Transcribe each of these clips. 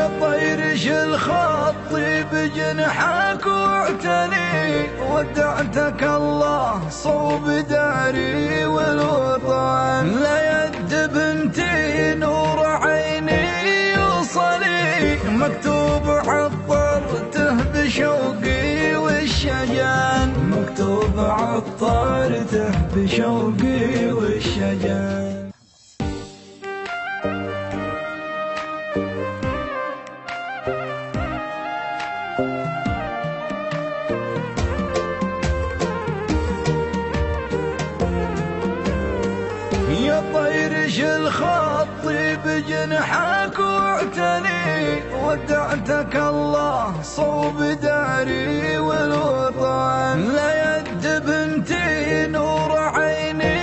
يا طير شل خطي بجنحك واعتني، ودعتك الله صوب داري والوطن. لا يد بنتي نور عيني يوصلي، مكتوب عطرته بشوقي والشجن، مكتوب عطرته بشوقي والشجن. يا طير شل خطي بجنحك واعتني، ودعتك الله صوب داري والوطن. لا يد بنتي نور عيني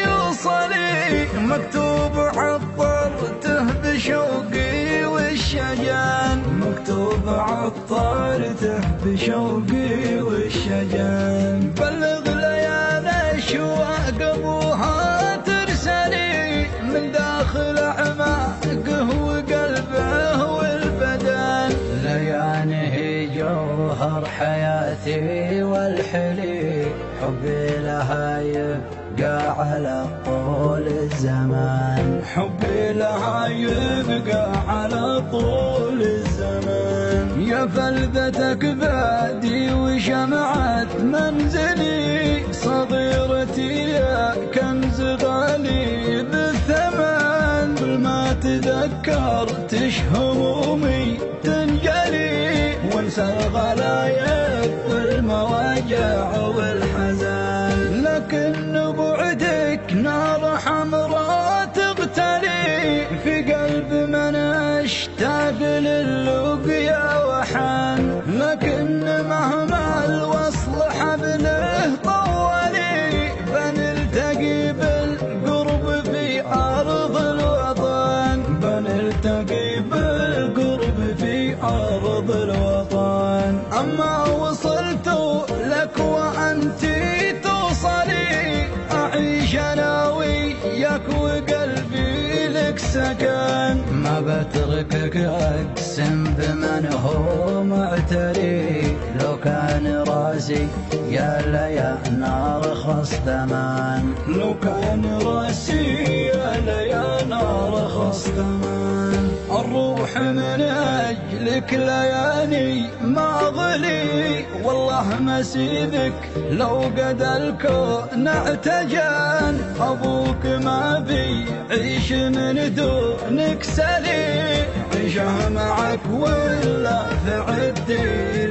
يوصلي، مكتوب عطرته بشوقي والشجن، مكتوب عطرته بشوقي والشجن. بلغ ليالي الشواق ابوها ترسلي، من داخل اعماقه وقلبه والبدن. ليانه جوهر حياتي والحلي، حبي لها يبقى على طول الزمان، حبي لها يبقى على طول الزمان. يا فلذتك بادي وشمعة منزلي، صغيرتي يا كنز غالي بالثمن. كل ما تذكرتش همومي تنجلي، وانسى الغلايب والمواجع والحزن. لكن بعدك نار حمراء تغتلي، في قلب من اشتاق للقيا وحن. لكن مهما الوصل حبله طولي، بنلتقي بالقرب في أرض الوطن، بنلتقي بالقرب في أرض الوطن. أما وصلت لك وأنت توصلي، أعيش أنا وياك وقلبي لك سكن. ما بتركك أقسم بمن هو معتري، لو كان راسي يا ليا نار خص ثمان، لو كان راسي يا ليا نار خص ثمان. الروح من أجلك لياني ما ظلي، والله ما سيبك لو قد الكون اعتجن. أبوك ما بيعيش من دونك سلي، عيشه معك ولا في عدي